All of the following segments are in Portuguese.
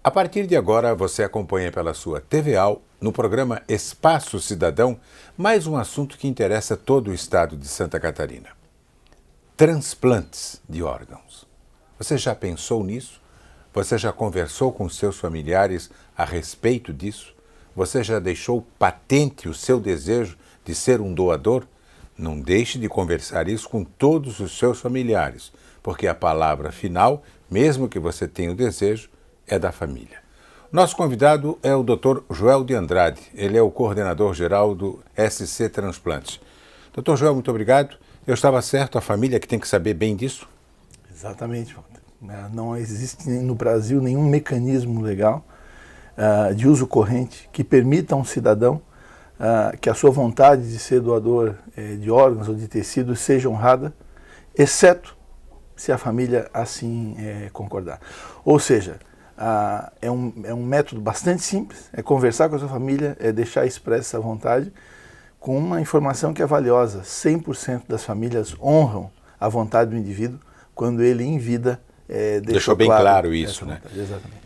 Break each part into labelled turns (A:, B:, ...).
A: A partir de agora, você acompanha pela sua TVAL, no programa Espaço Cidadão, mais um assunto que interessa todo o estado de Santa Catarina. Transplantes de órgãos. Você já pensou nisso? Você já conversou com seus familiares a respeito disso? Você já deixou patente o seu desejo de ser um doador? Não deixe de conversar isso com todos os seus familiares, porque a palavra final, mesmo que você tenha o desejo, é da família. Nosso convidado é o Dr. Joel de Andrade. Ele é o coordenador geral do SC Transplantes. Dr. Joel, muito obrigado. Eu estava certo, a família que tem que saber bem disso?
B: Exatamente, Walter. Não existe no Brasil nenhum mecanismo legal de uso corrente que permita a um cidadão que a sua vontade de ser doador de órgãos ou de tecidos seja honrada, exceto se a família assim concordar. Ou seja, é um método bastante simples, é conversar com a sua família, é deixar expressa essa vontade com uma informação que é valiosa. 100% das famílias honram a vontade do indivíduo quando ele em vida
A: deixou bem claro isso, né?
B: Exatamente.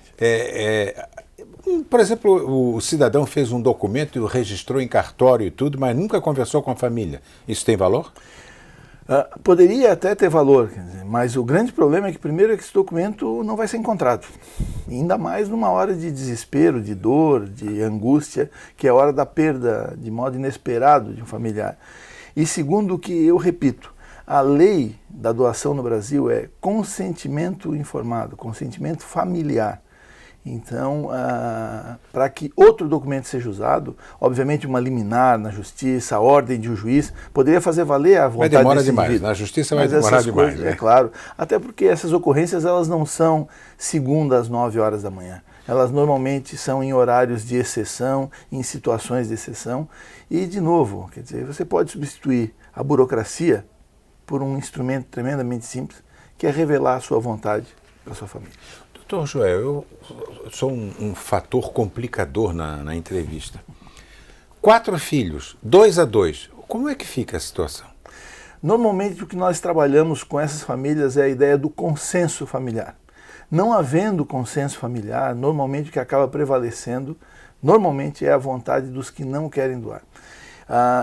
A: Por exemplo, o cidadão fez um documento e o registrou em cartório e tudo, mas nunca conversou com a família. Isso tem valor?
B: Poderia até ter valor, mas o grande problema é que primeiro esse documento não vai ser encontrado. Ainda mais numa hora de desespero, de dor, de angústia, que é a hora da perda de modo inesperado de um familiar. E segundo que eu repito, a lei da doação no Brasil é consentimento informado, consentimento familiar. Então, para que outro documento seja usado, obviamente uma liminar na justiça, a ordem de um juiz, poderia fazer valer a vontade desse indivíduo.
A: Vai demorar demais, na justiça vai demorar demais.
B: Coisas, é claro, até porque essas ocorrências elas não são segunda às 9 horas da manhã. Elas normalmente são em horários de exceção, em situações de exceção. E, de novo, quer dizer, você pode substituir a burocracia por um instrumento tremendamente simples, que é revelar a sua vontade para a sua família.
A: Doutor Joel, eu sou um fator complicador na entrevista. 4 filhos, 2 a 2, como é que fica a situação?
B: Normalmente o que nós trabalhamos com essas famílias é a ideia do consenso familiar. Não havendo consenso familiar, normalmente o que acaba prevalecendo, normalmente é a vontade dos que não querem doar.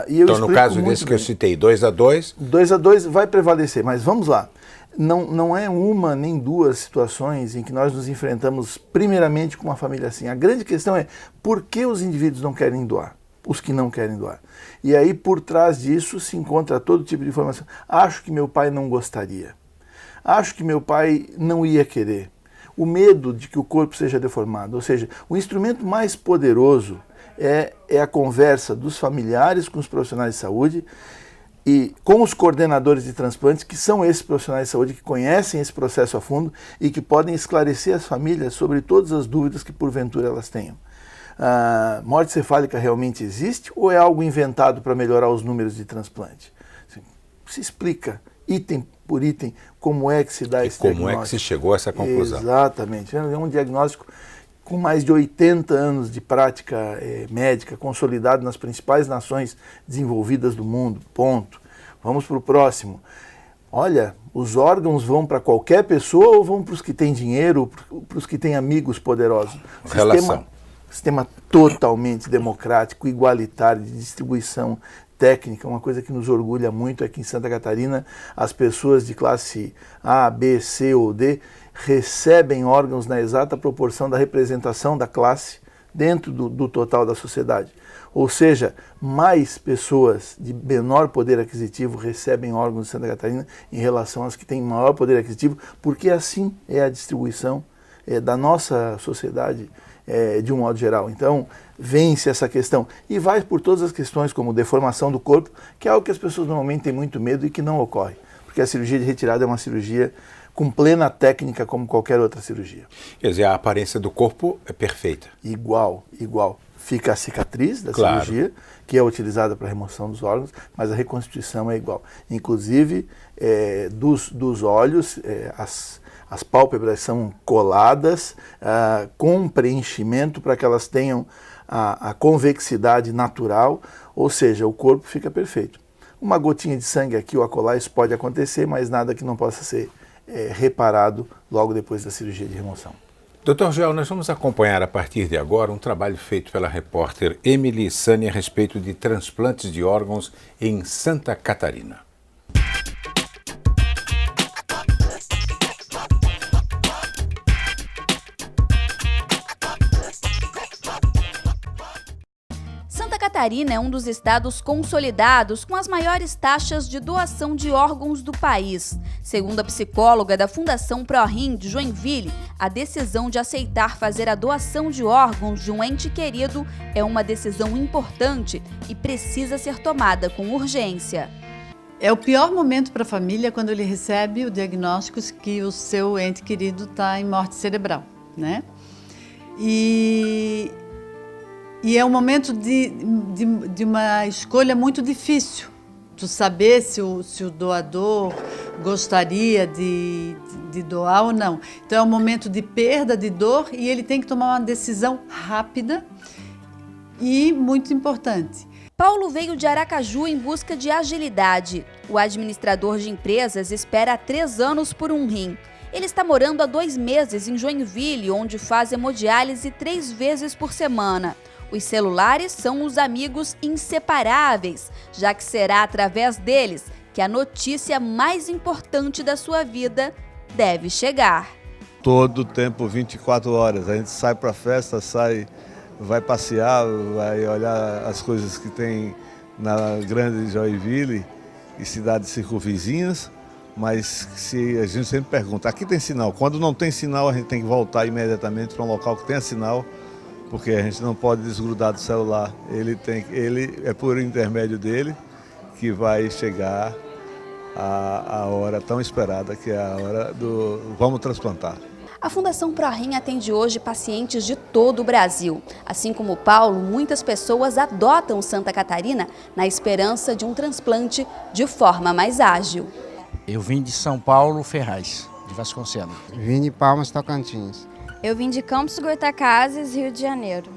A: Então, no caso desse que eu citei, 2 a 2...
B: 2 a 2 vai prevalecer, mas vamos lá. Não é uma nem duas situações em que nós nos enfrentamos primeiramente com uma família assim. A grande questão é por que os indivíduos não querem doar, os que não querem doar. E aí por trás disso se encontra todo tipo de informação. Acho que meu pai não gostaria. Acho que meu pai não ia querer. O medo de que o corpo seja deformado. Ou seja, o instrumento mais poderoso é a conversa dos familiares com os profissionais de saúde e com os coordenadores de transplantes, que são esses profissionais de saúde que conhecem esse processo a fundo e que podem esclarecer as famílias sobre todas as dúvidas que porventura elas tenham. Morte cefálica realmente existe ou é algo inventado para melhorar os números de transplante? Se explica, item por item, como é que se dá esse diagnóstico.
A: Como é que se chegou a essa conclusão.
B: Exatamente. É um diagnóstico com mais de 80 anos de prática médica, consolidado nas principais nações desenvolvidas do mundo, ponto. Vamos para o próximo. Olha, os órgãos vão para qualquer pessoa ou vão para os que têm dinheiro, para os que têm amigos poderosos? Sistema totalmente democrático, igualitário, de distribuição técnica, uma coisa que nos orgulha muito aqui em Santa Catarina, as pessoas de classe A, B, C ou D recebem órgãos na exata proporção da representação da classe dentro do total da sociedade. Ou seja, mais pessoas de menor poder aquisitivo recebem órgãos de Santa Catarina em relação às que têm maior poder aquisitivo, porque assim é a distribuição da nossa sociedade de um modo geral. Então, vence essa questão e vai por todas as questões como deformação do corpo, que é algo que as pessoas normalmente têm muito medo e que não ocorre, porque a cirurgia de retirada é uma cirurgia com plena técnica como qualquer outra cirurgia.
A: Quer dizer, a aparência do corpo é perfeita.
B: Igual. Fica a cicatriz da cirurgia, que é utilizada para a remoção dos órgãos, mas a reconstituição é igual. Inclusive, dos olhos, as pálpebras são coladas com preenchimento para que elas tenham a convexidade natural, ou seja, o corpo fica perfeito. Uma gotinha de sangue aqui ou acolá, isso pode acontecer, mas nada que não possa ser reparado logo depois da cirurgia de remoção.
A: Dr. Joel, nós vamos acompanhar a partir de agora um trabalho feito pela repórter Emily Sani a respeito de transplantes de órgãos em Santa Catarina.
C: Santa Catarina é um dos estados consolidados com as maiores taxas de doação de órgãos do país. Segundo a psicóloga da Fundação ProRim de Joinville, a decisão de aceitar fazer a doação de órgãos de um ente querido é uma decisão importante e precisa ser tomada com urgência.
D: É o pior momento para a família quando ele recebe o diagnóstico que o seu ente querido está em morte cerebral, né? E é um momento de uma escolha muito difícil, tu saber se o doador gostaria de doar ou não. Então é um momento de perda, de dor, e ele tem que tomar uma decisão rápida e muito importante.
C: Paulo veio de Aracaju em busca de agilidade. O administrador de empresas espera há 3 anos por um rim. Ele está morando há 2 meses em Joinville, onde faz hemodiálise 3 vezes por semana. Os celulares são os amigos inseparáveis, já que será através deles que a notícia mais importante da sua vida deve chegar.
E: Todo o tempo, 24 horas. A gente sai para a festa, vai passear, vai olhar as coisas que tem na grande Joinville e cidades circunvizinhas, mas se a gente sempre pergunta, aqui tem sinal? Quando não tem sinal, a gente tem que voltar imediatamente para um local que tenha sinal, porque a gente não pode desgrudar do celular. Ele é por intermédio dele que vai chegar a hora tão esperada, que é a hora do vamos transplantar.
C: A Fundação ProRim atende hoje pacientes de todo o Brasil. Assim como o Paulo, muitas pessoas adotam Santa Catarina na esperança de um transplante de forma mais ágil.
F: Eu vim de São Paulo, Ferraz, de Vasconcelos.
G: Vim de Palmas, Tocantins.
H: Eu vim de Campos Goytacazes, Rio de Janeiro.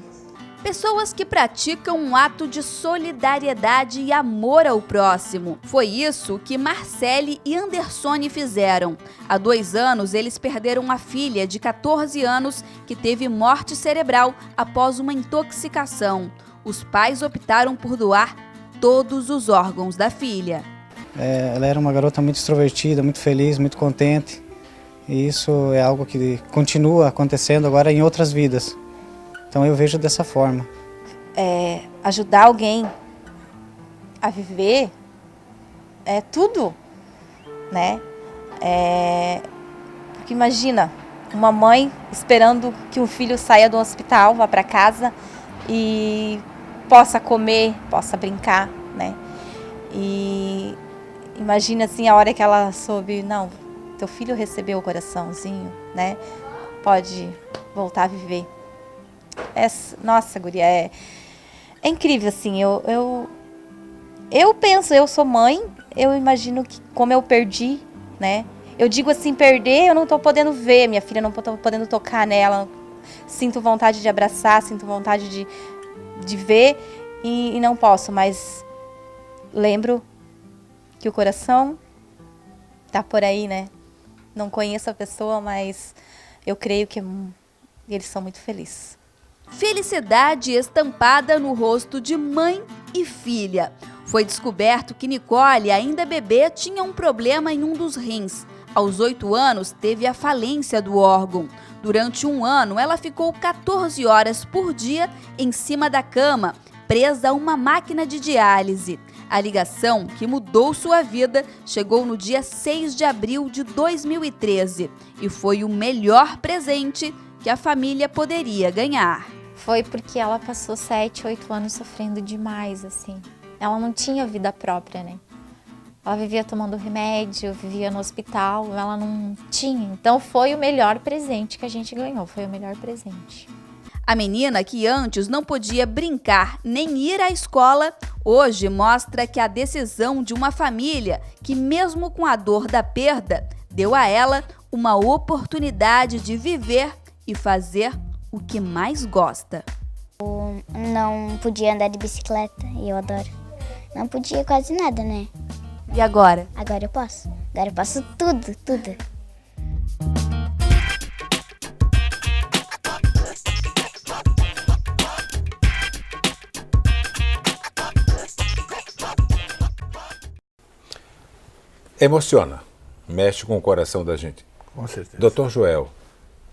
C: Pessoas que praticam um ato de solidariedade e amor ao próximo. Foi isso que Marcele e Andersone fizeram. Há 2 anos, eles perderam uma filha de 14 anos que teve morte cerebral após uma intoxicação. Os pais optaram por doar todos os órgãos da filha.
I: Ela era uma garota muito extrovertida, muito feliz, muito contente. E isso é algo que continua acontecendo agora em outras vidas. Então eu vejo dessa forma.
H: Ajudar alguém a viver é tudo, né? Porque imagina, uma mãe esperando que o filho saia do hospital, vá para casa e possa comer, possa brincar, né? E imagina assim a hora que ela soube, não, teu filho recebeu o coraçãozinho, né? Pode voltar a viver. Nossa, guria, é incrível, assim, eu penso, eu sou mãe, eu imagino que como eu perdi, né? Eu digo assim, perder, eu não tô podendo ver, minha filha não tô podendo tocar nela, sinto vontade de abraçar, sinto vontade de ver e não posso, mas lembro que o coração tá por aí, né? Não conheço a pessoa, mas eu creio que eles são muito felizes.
C: Felicidade estampada no rosto de mãe e filha. Foi descoberto que Nicole, ainda bebê, tinha um problema em um dos rins. Aos 8 anos, teve a falência do órgão. Durante 1 ano, ela ficou 14 horas por dia em cima da cama, presa a uma máquina de diálise. A ligação, que mudou sua vida, chegou no dia 6 de abril de 2013 e foi o melhor presente que a família poderia ganhar.
J: Foi porque ela passou 7, 8 anos sofrendo demais, assim. Ela não tinha vida própria, né? Ela vivia tomando remédio, vivia no hospital, ela não tinha. Então foi o melhor presente que a gente ganhou, foi o melhor presente.
C: A menina, que antes não podia brincar nem ir à escola, hoje mostra que a decisão de uma família que, mesmo com a dor da perda, deu a ela uma oportunidade de viver e fazer o que mais gosta.
K: Eu não podia andar de bicicleta e eu adoro. Não podia quase nada, né?
C: E agora?
K: Agora eu posso. Agora eu posso tudo, tudo.
A: Emociona, mexe com o coração da gente.
B: Com certeza.
A: Dr. Joel,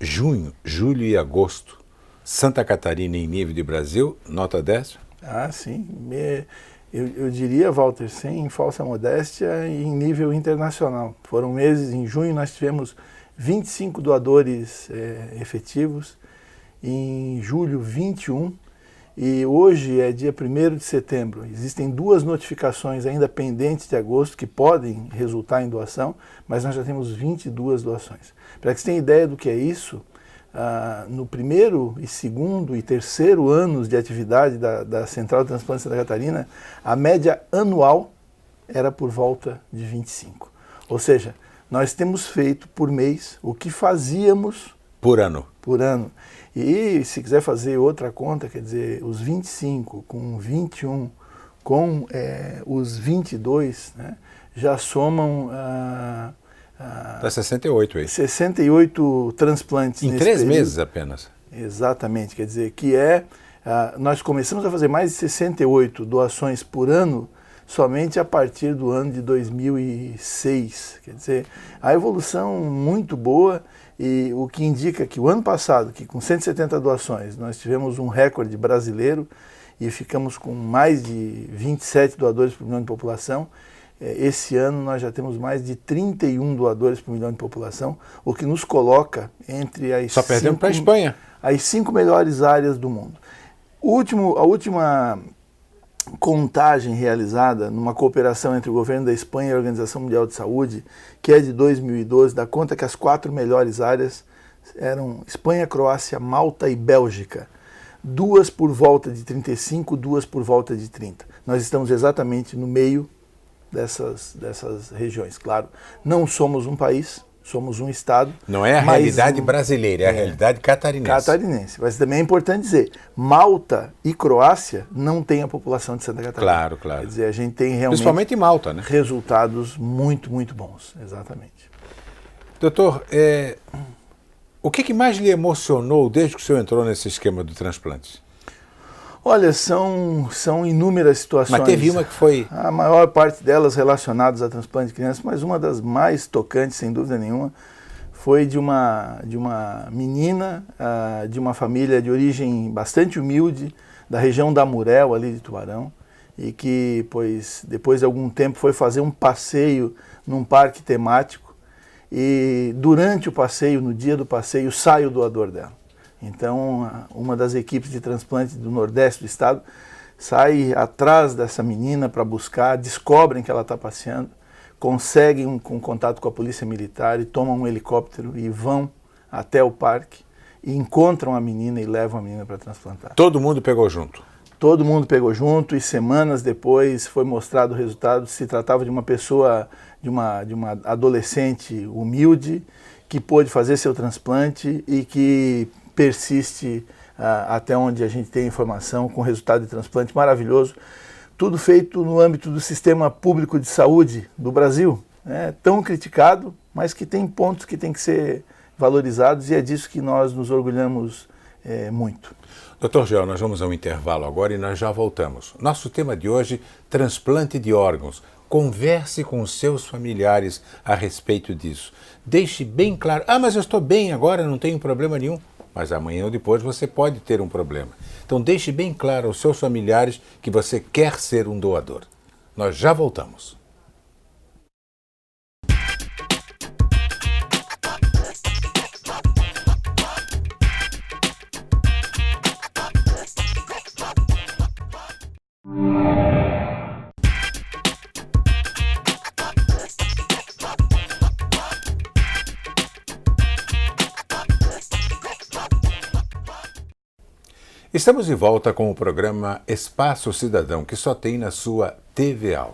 A: junho, julho e agosto, Santa Catarina em nível de Brasil, nota 10?
B: Ah, sim. Eu diria, Walter, sem falsa modéstia, em nível internacional. Foram meses, em junho nós tivemos 25 doadores efetivos, em julho 21, e hoje é dia 1º de setembro. Existem 2 notificações ainda pendentes de agosto que podem resultar em doação, mas nós já temos 22 doações. Para que você tenha ideia do que é isso, no 1º, 2º e 3º anos de atividade da Central de Transplante de Santa Catarina, a média anual era por volta de 25. Ou seja, nós temos feito por mês o que fazíamos
A: por ano.
B: Por ano. E se quiser fazer outra conta, quer dizer, os 25 com 21 com os 22, né, já somam...
A: Para 68 aí.
B: 68 transplantes
A: em
B: nesse
A: 3
B: período.
A: meses apenas.
B: Exatamente, quer dizer que nós começamos a fazer mais de 68 doações por ano somente a partir do ano de 2006. Quer dizer, a evolução muito boa, e o que indica que o ano passado, que com 170 doações, nós tivemos um recorde brasileiro e ficamos com mais de 27 doadores por milhão de população. Esse ano nós já temos mais de 31 doadores por milhão de população, o que nos coloca entre as
A: Só perdemos para a Espanha.
B: As 5 melhores áreas do mundo. A última contagem realizada numa cooperação entre o governo da Espanha e a Organização Mundial de Saúde, que é de 2012, dá conta que as 4 melhores áreas eram Espanha, Croácia, Malta e Bélgica. 2 por volta de 35, 2 por volta de 30. Nós estamos exatamente no meio dessas regiões. Claro, não somos um país, somos um estado.
A: Não é a realidade brasileira, é a realidade catarinense.
B: Catarinense. Mas também é importante dizer, Malta e Croácia não têm a população de Santa Catarina.
A: Claro, claro.
B: Quer dizer, a gente tem realmente...
A: Principalmente em Malta, né?
B: Resultados muito, muito bons. Exatamente.
A: Doutor, o que mais lhe emocionou desde que o senhor entrou nesse esquema do transplante?
B: Olha, são inúmeras situações.
A: Mas teve uma que foi...
B: A maior parte delas relacionadas a transplante de crianças, mas uma das mais tocantes, sem dúvida nenhuma, foi de uma menina, de uma família de origem bastante humilde, da região da Murel, ali de Tubarão, e que, depois de algum tempo, foi fazer um passeio num parque temático, e durante o passeio, no dia do passeio, sai o doador dela. Então, uma das equipes de transplante do Nordeste do estado sai atrás dessa menina para buscar, descobrem que ela está passeando, conseguem um contato com a polícia militar e tomam um helicóptero e vão até o parque e encontram a menina e levam a menina para transplantar.
A: Todo mundo pegou junto?
B: Todo mundo pegou junto, e semanas depois foi mostrado o resultado. Se tratava de uma pessoa, de uma adolescente humilde, que pôde fazer seu transplante e que persiste até onde a gente tem informação, com resultado de transplante maravilhoso. Tudo feito no âmbito do sistema público de saúde do Brasil, tão criticado, mas que tem pontos que tem que ser valorizados, e é disso que nós nos orgulhamos muito.
A: Dr. Joel, nós vamos a um intervalo agora e nós já voltamos. Nosso tema de hoje, transplante de órgãos. Converse com os seus familiares a respeito disso. Deixe bem claro, mas eu estou bem agora, não tenho problema nenhum. Mas amanhã ou depois você pode ter um problema. Então deixe bem claro aos seus familiares que você quer ser um doador. Nós já voltamos. Estamos de volta com o programa Espaço Cidadão, que só tem na sua TVA.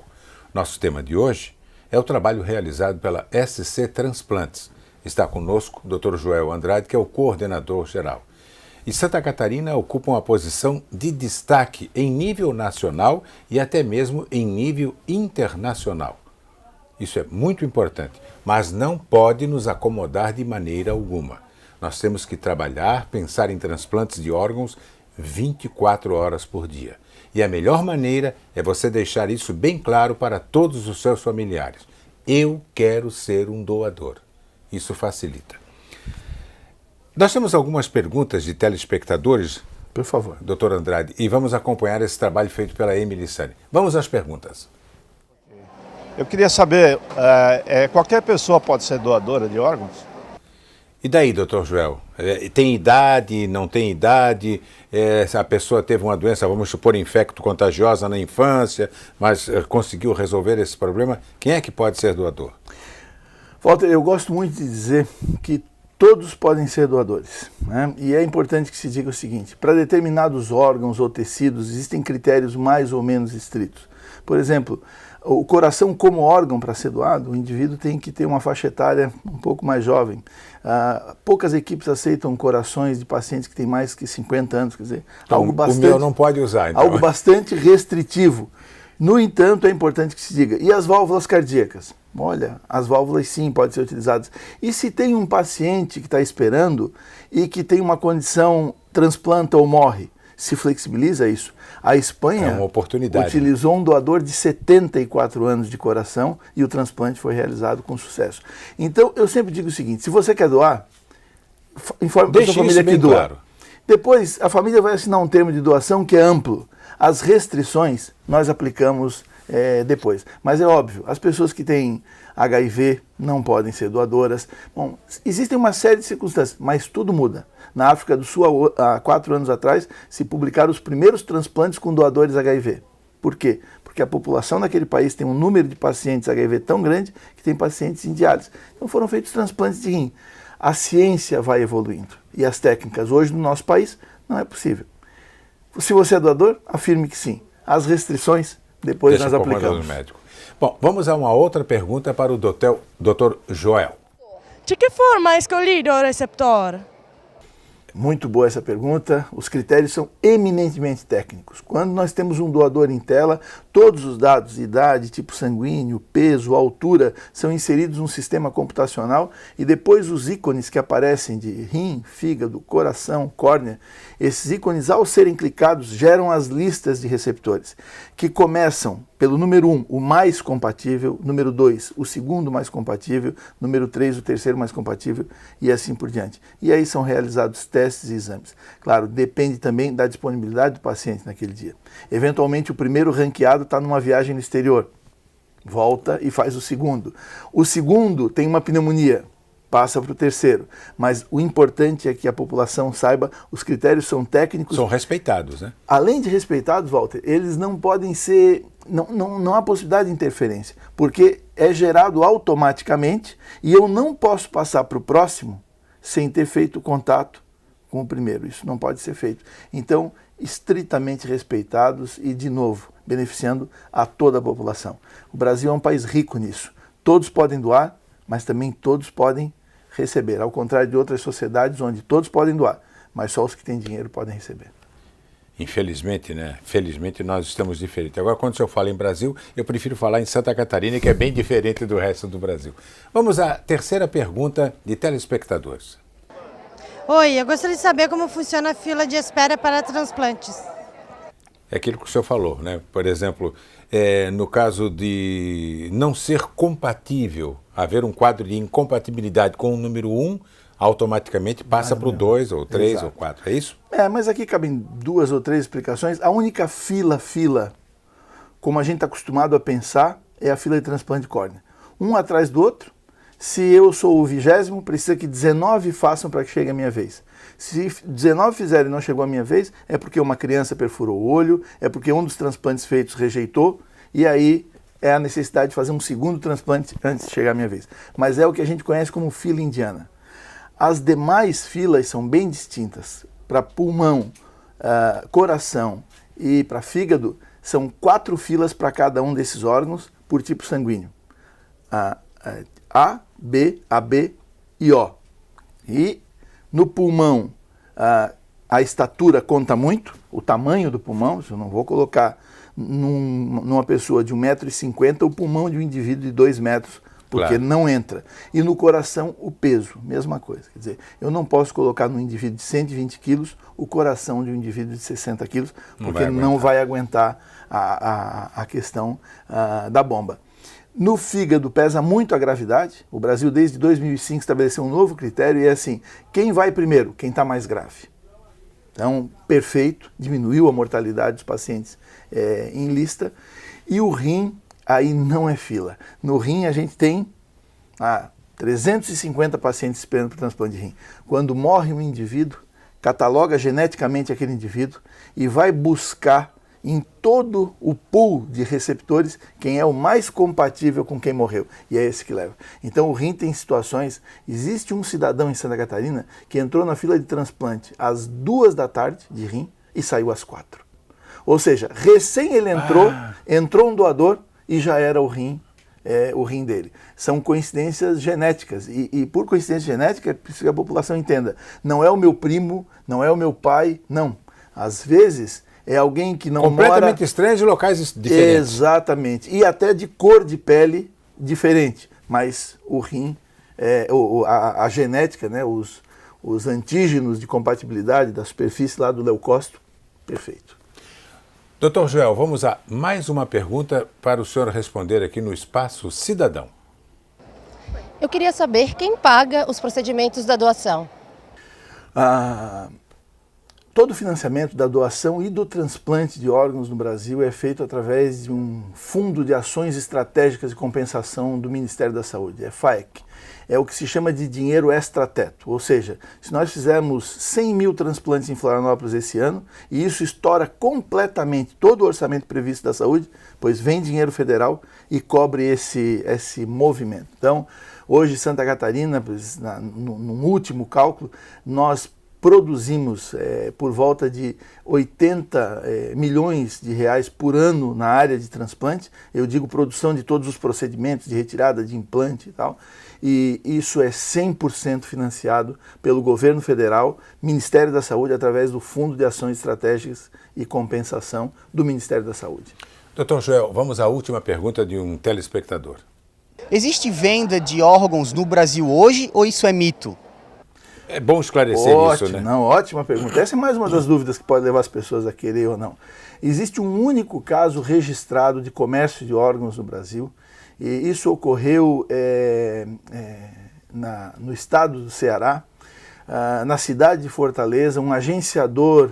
A: Nosso tema de hoje é o trabalho realizado pela SC Transplantes. Está conosco o Dr. Joel Andrade, que é o coordenador geral. E Santa Catarina ocupa uma posição de destaque em nível nacional e até mesmo em nível internacional. Isso é muito importante, mas não pode nos acomodar de maneira alguma. Nós temos que trabalhar, pensar em transplantes de órgãos 24 horas por dia. E a melhor maneira é você deixar isso bem claro para todos os seus familiares. eu quero ser um doador. Isso facilita. Nós temos algumas perguntas de telespectadores,
B: por favor,
A: doutor Andrade, e vamos acompanhar esse trabalho feito pela Emily Sani. Vamos às perguntas.
L: Eu queria saber, qualquer pessoa pode ser doadora de órgãos?
A: E daí, doutor Joel? Tem idade, não tem idade? Se a pessoa teve uma doença, vamos supor, infecto-contagiosa na infância, mas conseguiu resolver esse problema, quem é que pode ser doador?
B: Walter, eu gosto muito de dizer que todos podem ser doadores, né? E é importante que se diga o seguinte: para determinados órgãos ou tecidos existem critérios mais ou menos estritos. Por exemplo, o coração como órgão para ser doado, o indivíduo tem que ter uma faixa etária um pouco mais jovem. Poucas equipes aceitam corações de pacientes que têm mais que 50 anos, quer dizer,
A: então,
B: algo bastante,
A: o meu não pode usar, então.
B: Algo bastante restritivo. No entanto, é importante que se diga, e as válvulas cardíacas? Olha, as válvulas sim podem ser utilizadas. E se tem um paciente que está esperando e que tem uma condição, transplanta ou morre, se flexibiliza isso. A Espanha
A: é uma oportunidade,
B: utilizou um doador de 74 anos de coração e o transplante foi realizado com sucesso. Então, eu sempre digo o seguinte: se você quer doar, informe a sua família que doa. Claro. Depois, a família vai assinar um termo de doação que é amplo. As restrições nós aplicamos depois. Mas é óbvio, as pessoas que têm HIV não podem ser doadoras. Bom, existem uma série de circunstâncias, mas tudo muda. Na África do Sul, há 4 anos atrás, se publicaram os primeiros transplantes com doadores HIV. Por quê? Porque a população daquele país tem um número de pacientes HIV tão grande que tem pacientes em diálise. Então foram feitos transplantes de rim. A ciência vai evoluindo e as técnicas hoje no nosso país não é possível. Se você é doador, afirme que sim. As restrições, depois nós aplicamos.
A: Médico. Bom, vamos a uma outra pergunta para o Dr. Joel.
M: De que forma é escolhido o receptor?
B: Muito boa essa pergunta. Os critérios são eminentemente técnicos. Quando nós temos um doador em tela, todos os dados, idade, tipo sanguíneo, peso, altura, são inseridos num sistema computacional e depois os ícones que aparecem de rim, fígado, coração, córnea, esses ícones, ao serem clicados, geram as listas de receptores, que começam pelo número 1, o mais compatível, número 2, o segundo mais compatível, número 3, o terceiro mais compatível e assim por diante. E aí são realizados testes e exames. Claro, depende também da disponibilidade do paciente naquele dia. Eventualmente, o primeiro ranqueado está numa viagem no exterior, volta e faz o segundo. O segundo tem uma pneumonia, passa para o terceiro. Mas o importante é que a população saiba, os critérios são técnicos.
A: São respeitados, né?
B: Além de respeitados, Walter, eles não podem ser, não há possibilidade de interferência, porque é gerado automaticamente e eu não posso passar para o próximo sem ter feito contato com o primeiro. Isso não pode ser feito. Então, estritamente respeitados e, de novo, beneficiando a toda a população. O Brasil é um país rico nisso. Todos podem doar, mas também todos podem receber, ao contrário de outras sociedades onde todos podem doar, mas só os que têm dinheiro podem receber.
A: Infelizmente, né? Felizmente nós estamos diferentes. Agora, quando o senhor fala em Brasil, eu prefiro falar em Santa Catarina, que é bem diferente do resto do Brasil. Vamos à terceira pergunta de telespectadores.
M: Oi, eu gostaria de saber como funciona a fila de espera para transplantes.
A: É aquilo que o senhor falou, né? Por exemplo, no caso de não ser compatível, haver um quadro de incompatibilidade com o número 1, automaticamente passa para o 2 ou 3 ou 4, é isso?
B: Mas aqui cabem 2 ou 3 explicações. A única fila, como a gente está acostumado a pensar, é a fila de transplante de córnea. Um atrás do outro. Se eu sou o 20º, precisa que 19 façam para que chegue a minha vez. Se 19 fizerem e não chegou a minha vez, é porque uma criança perfurou o olho, é porque um dos transplantes feitos rejeitou, e aí é a necessidade de fazer um segundo transplante antes de chegar a minha vez. Mas é o que a gente conhece como fila indiana. As demais filas são bem distintas. Para pulmão, coração e para fígado, são 4 filas para cada um desses órgãos por tipo sanguíneo. A, B, AB e O. E no pulmão, a estatura conta muito, o tamanho do pulmão. Eu não vou colocar numa pessoa de 1,50 m o pulmão de um indivíduo de 2 metros, porque claro, não entra. E no coração, o peso, mesma coisa. Quer dizer, eu não posso colocar num indivíduo de 120 quilos o coração de um indivíduo de 60 quilos, porque não vai aguentar a questão da bomba. No fígado pesa muito a gravidade. O Brasil, desde 2005, estabeleceu um novo critério e é assim, quem vai primeiro? Quem está mais grave. Então, perfeito, diminuiu a mortalidade dos pacientes em lista. E o rim, aí não é fila. No rim a gente tem 350 pacientes esperando para o transplante de rim. Quando morre um indivíduo, cataloga geneticamente aquele indivíduo e vai buscar em todo o pool de receptores quem é o mais compatível com quem morreu. E é esse que leva. Então o rim tem situações... Existe um cidadão em Santa Catarina que entrou na fila de transplante às 2 da tarde de rim e saiu às 4. Ou seja, recém ele entrou um doador e já era o rim dele. São coincidências genéticas. E por coincidência genética, é preciso que a população entenda. Não é o meu primo, não é o meu pai, não. Às vezes... é alguém que não
A: completamente estranho de locais diferentes.
B: Exatamente. E até de cor de pele diferente. Mas o rim, a genética, né, os antígenos de compatibilidade da superfície lá do leucócito, perfeito.
A: Dr. Joel, vamos a mais uma pergunta para o senhor responder aqui no Espaço Cidadão.
N: Eu queria saber quem paga os procedimentos da doação.
B: Todo o financiamento da doação e do transplante de órgãos no Brasil é feito através de um Fundo de Ações Estratégicas de Compensação do Ministério da Saúde, é FAEC. É o que se chama de dinheiro extrateto, ou seja, se nós fizermos 100 mil transplantes em Florianópolis esse ano, e isso estoura completamente todo o orçamento previsto da saúde, pois vem dinheiro federal e cobre esse movimento. Então, hoje Santa Catarina, no último cálculo, nós produzimos por volta de 80 milhões de reais por ano na área de transplante. Eu digo produção de todos os procedimentos de retirada de implante e tal. E isso é 100% financiado pelo governo federal, Ministério da Saúde, através do Fundo de Ações Estratégicas e Compensação do Ministério da Saúde.
A: Dr. Joel, vamos à última pergunta de um telespectador.
O: Existe venda de órgãos no Brasil hoje ou isso é mito?
A: É bom esclarecer isso, né?
B: Não, ótima pergunta. Essa é mais uma das dúvidas que pode levar as pessoas a querer ou não. Existe um único caso registrado de comércio de órgãos no Brasil, e isso ocorreu no estado do Ceará, na cidade de Fortaleza. Um agenciador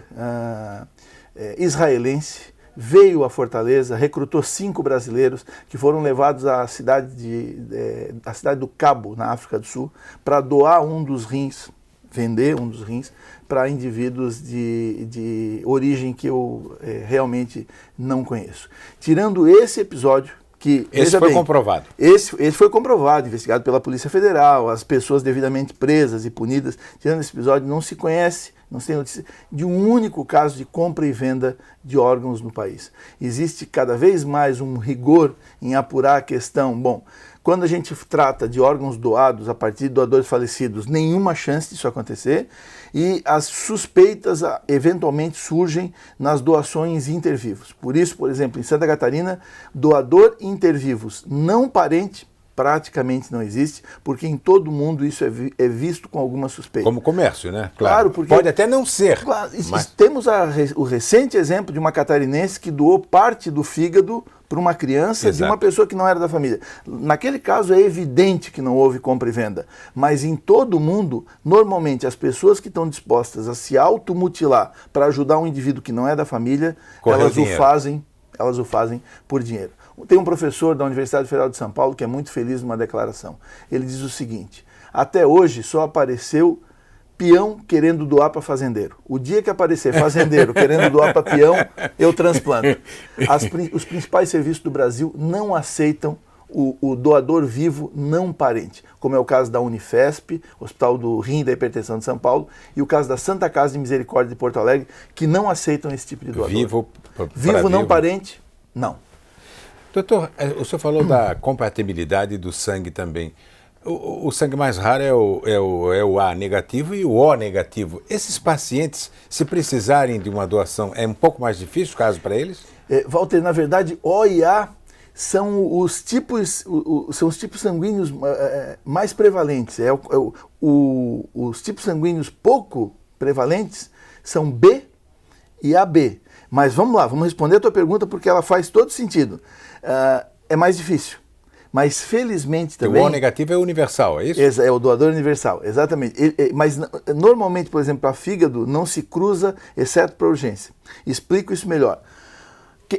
B: israelense veio a Fortaleza, recrutou 5 brasileiros que foram levados à cidade do Cabo, na África do Sul, para doar um dos rins, vender um dos rins para indivíduos de origem que eu realmente não conheço. Tirando esse episódio, que
A: esse foi comprovado.
B: Esse foi comprovado, investigado pela Polícia Federal, as pessoas devidamente presas e punidas. Tirando esse episódio, não se conhece, não se tem notícia de um único caso de compra e venda de órgãos no país. Existe cada vez mais um rigor em apurar a questão. Bom, quando a gente trata de órgãos doados a partir de doadores falecidos, nenhuma chance disso acontecer, e as suspeitas eventualmente surgem nas doações intervivos. Por isso, por exemplo, em Santa Catarina, doador intervivos não parente praticamente não existe, porque em todo o mundo isso é visto com alguma suspeita.
A: Como comércio, né?
B: Claro, porque
A: pode até não ser.
B: Claro, mas temos o recente exemplo de uma catarinense que doou parte do fígado para uma criança de uma pessoa que não era da família. Naquele caso é evidente que não houve compra e venda, mas em todo o mundo, normalmente as pessoas que estão dispostas a se automutilar para ajudar um indivíduo que não é da família, elas o fazem por dinheiro. Tem um professor da Universidade Federal de São Paulo que é muito feliz numa declaração. Ele diz o seguinte: até hoje só apareceu peão querendo doar para fazendeiro. O dia que aparecer fazendeiro querendo doar para peão, eu transplanto. Os principais serviços do Brasil não aceitam o doador vivo não parente, como é o caso da Unifesp, Hospital do Rim e da Hipertensão de São Paulo, e o caso da Santa Casa de Misericórdia de Porto Alegre, que não aceitam esse tipo de doador. Vivo não parente, não.
A: Doutor, o senhor falou da compatibilidade do sangue também. O sangue mais raro é o A negativo e o O negativo. Esses pacientes, se precisarem de uma doação, é um pouco mais difícil o caso para eles?
B: Walter, na verdade, O e A são os tipos sanguíneos mais prevalentes. Os tipos sanguíneos pouco prevalentes são B e AB. Mas vamos lá, vamos responder a tua pergunta porque ela faz todo sentido. É mais difícil. Mas felizmente também...
A: O O negativo é universal, é isso?
B: É o doador universal, exatamente. Mas normalmente, por exemplo, para fígado não se cruza, exceto para urgência. Explico isso melhor.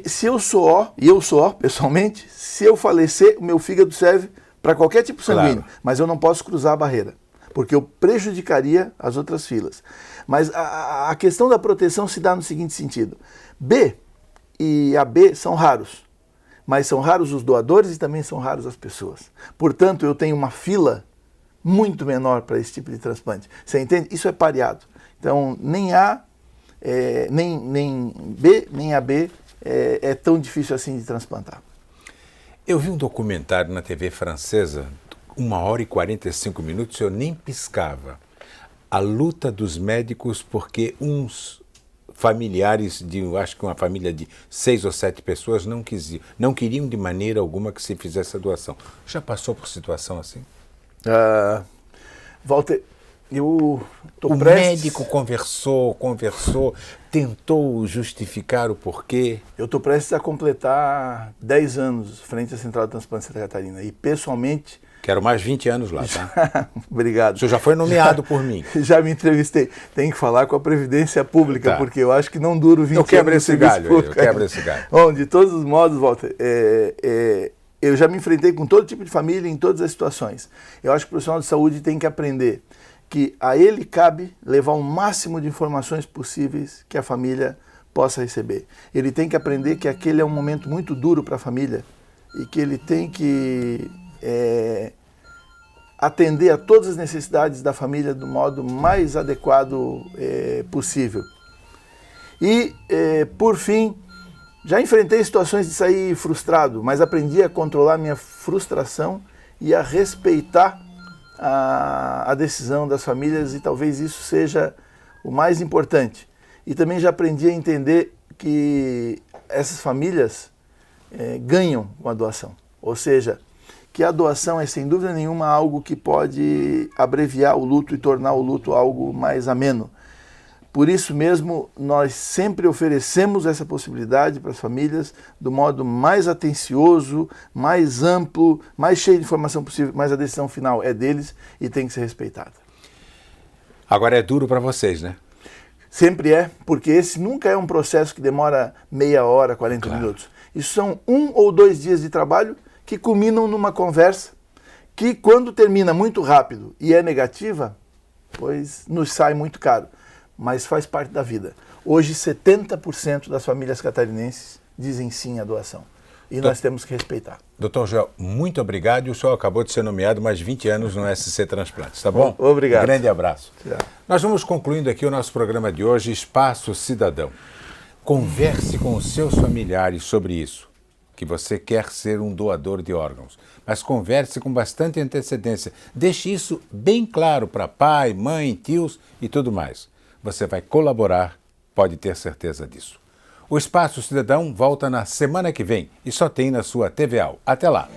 B: Se eu sou O, e eu sou O pessoalmente, se eu falecer, o meu fígado serve para qualquer tipo sanguíneo, mas eu não posso cruzar a barreira, porque eu prejudicaria as outras filas. Mas a questão da proteção se dá no seguinte sentido. B e AB são raros, mas são raros os doadores e também são raros as pessoas. Portanto, eu tenho uma fila muito menor para esse tipo de transplante. Você entende? Isso é pareado. Então, nem A, nem B, nem AB é tão difícil assim de transplantar.
A: Eu vi um documentário na TV francesa, 1h45, eu nem piscava. A luta dos médicos porque uns familiares acho que uma família de 6 ou 7 pessoas não queriam de maneira alguma que se fizesse a doação. Já passou por situação assim?
B: Walter, eu estou
A: prestes... O médico conversou, tentou justificar o porquê.
B: Eu estou prestes a completar 10 anos frente à Central de Transplante de Santa Catarina e pessoalmente...
A: Quero mais 20 anos lá, tá?
B: Obrigado.
A: O senhor já foi nomeado por mim.
B: Já me entrevistei. Tem que falar com a Previdência Pública, porque eu acho que não duro 20 anos.
A: Eu quebro esse galho.
B: Bom, de todos os modos, Walter, eu já me enfrentei com todo tipo de família em todas as situações. Eu acho que o profissional de saúde tem que aprender que a ele cabe levar o máximo de informações possíveis que a família possa receber. Ele tem que aprender que aquele é um momento muito duro para a família e que ele tem que... atender a todas as necessidades da família do modo mais adequado possível. E, por fim, já enfrentei situações de sair frustrado, mas aprendi a controlar minha frustração e a respeitar a decisão das famílias, e talvez isso seja o mais importante. E também já aprendi a entender que essas famílias ganham com a doação, ou seja, que a doação é sem dúvida nenhuma algo que pode abreviar o luto e tornar o luto algo mais ameno. Por isso mesmo, nós sempre oferecemos essa possibilidade para as famílias do modo mais atencioso, mais amplo, mais cheio de informação possível, mas a decisão final é deles e tem que ser respeitada.
A: Agora é duro para vocês, né?
B: Sempre é, porque esse nunca é um processo que demora meia hora, 40 minutos. Isso são 1 ou 2 dias de trabalho que culminam numa conversa que, quando termina muito rápido e é negativa, pois nos sai muito caro, mas faz parte da vida. Hoje, 70% das famílias catarinenses dizem sim à doação. E nós temos que respeitar.
A: Dr. Joel, muito obrigado. E o senhor acabou de ser nomeado mais 20 anos no SC Transplantes, tá bom?
B: Obrigado.
A: Um grande abraço.
B: Já.
A: Nós vamos concluindo aqui o nosso programa de hoje, Espaço Cidadão. Converse com os seus familiares sobre isso, que você quer ser um doador de órgãos. Mas converse com bastante antecedência. Deixe isso bem claro para pai, mãe, tios e tudo mais. Você vai colaborar, pode ter certeza disso. O Espaço Cidadão volta na semana que vem e só tem na sua TVA. Até lá!